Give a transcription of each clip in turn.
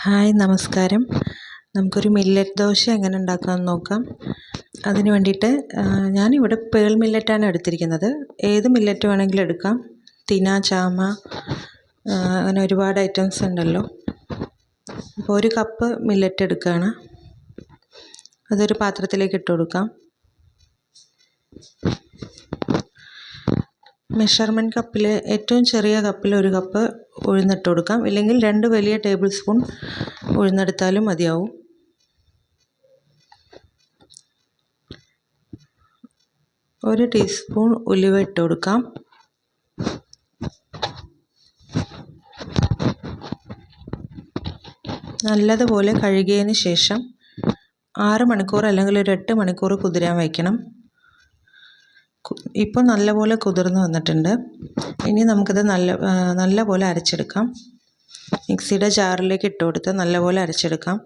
Hi നമസ്കാരം. നമുക്കൊരു millet dosa എങ്ങനെ ഉണ്ടാക്കാമെന്ന് നോക്കാം. അതിന് വേണ്ടിയിട്ട് ഞാനിവിടെ പേൾ മില്ലറ്റാണ് എടുത്തിരിക്കുന്നത്. ഏത് മില്ലറ്റ് വേണമെങ്കിലും എടുക്കാം. തിന, ചാമ, അങ്ങനെ ഒരുപാട് ഐറ്റംസ് ഉണ്ടല്ലോ. അപ്പോൾ ഒരു കപ്പ് മില്ലറ്റ് എടുക്കുകയാണ്. അതൊരു പാത്രത്തിലേക്ക് ഇട്ട് കൊടുക്കാം. മെഷർമെൻറ്റ് കപ്പിൽ ഏറ്റവും ചെറിയ കപ്പിൽ ഒരു കപ്പ് ഉഴുന്നിട്ട് കൊടുക്കാം. ഇല്ലെങ്കിൽ 2 വലിയ ടേബിൾ സ്പൂൺ ഉഴുന്നെടുത്താലും മതിയാവും. ഒരു ടീസ്പൂൺ ഉലുവ ഇട്ട് കൊടുക്കാം. നല്ലതുപോലെ കഴുകിയതിന് ശേഷം 6 മണിക്കൂർ അല്ലെങ്കിൽ ഒരു 8 മണിക്കൂർ കുതിരാൻ വയ്ക്കണം. ഇപ്പോൾ നല്ലപോലെ കുതിർന്ന് വന്നിട്ടുണ്ട്. ഇനി നമുക്കിത് നല്ലപോലെ അരച്ചെടുക്കാം. മിക്സിയുടെ ജാറിലേക്ക് ഇട്ട് കൊടുത്ത് നല്ലപോലെ അരച്ചെടുക്കാം.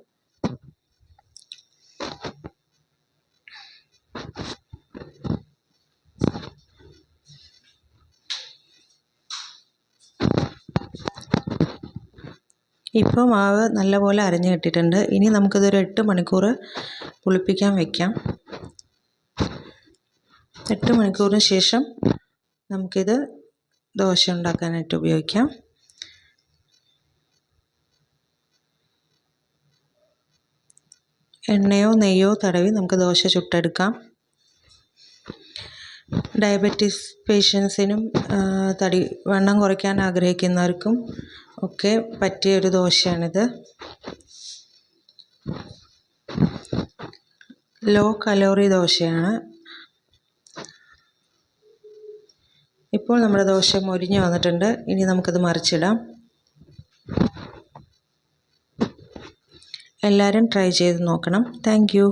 ഇപ്പോൾ മാവ് നല്ലപോലെ അരഞ്ഞ് കിട്ടിയിട്ടുണ്ട്. ഇനി നമുക്കിതൊരു 8 മണിക്കൂർ പുളിപ്പിക്കാൻ വയ്ക്കാം. 8 മണിക്കൂറിന് ശേഷം നമുക്കിത് ദോശ ഉണ്ടാക്കാനായിട്ട് ഉപയോഗിക്കാം. എണ്ണയോ നെയ്യോ തടവി നമുക്ക് ദോശ ചുട്ടെടുക്കാം. ഡയബറ്റീസ് പേഷ്യൻസിനും വണ്ണം കുറയ്ക്കാൻ ആഗ്രഹിക്കുന്നവർക്കും ഒക്കെ പറ്റിയൊരു ദോശയാണിത്. ലോ കലോറി ദോശയാണ്. ഇപ്പോൾ നമ്മുടെ ദോശ മൊരിഞ്ഞ് വന്നിട്ടുണ്ട്. ഇനി നമുക്കത് മറിച്ചിടാം. എല്ലാവരും ട്രൈ ചെയ്ത് നോക്കണം. Thank you.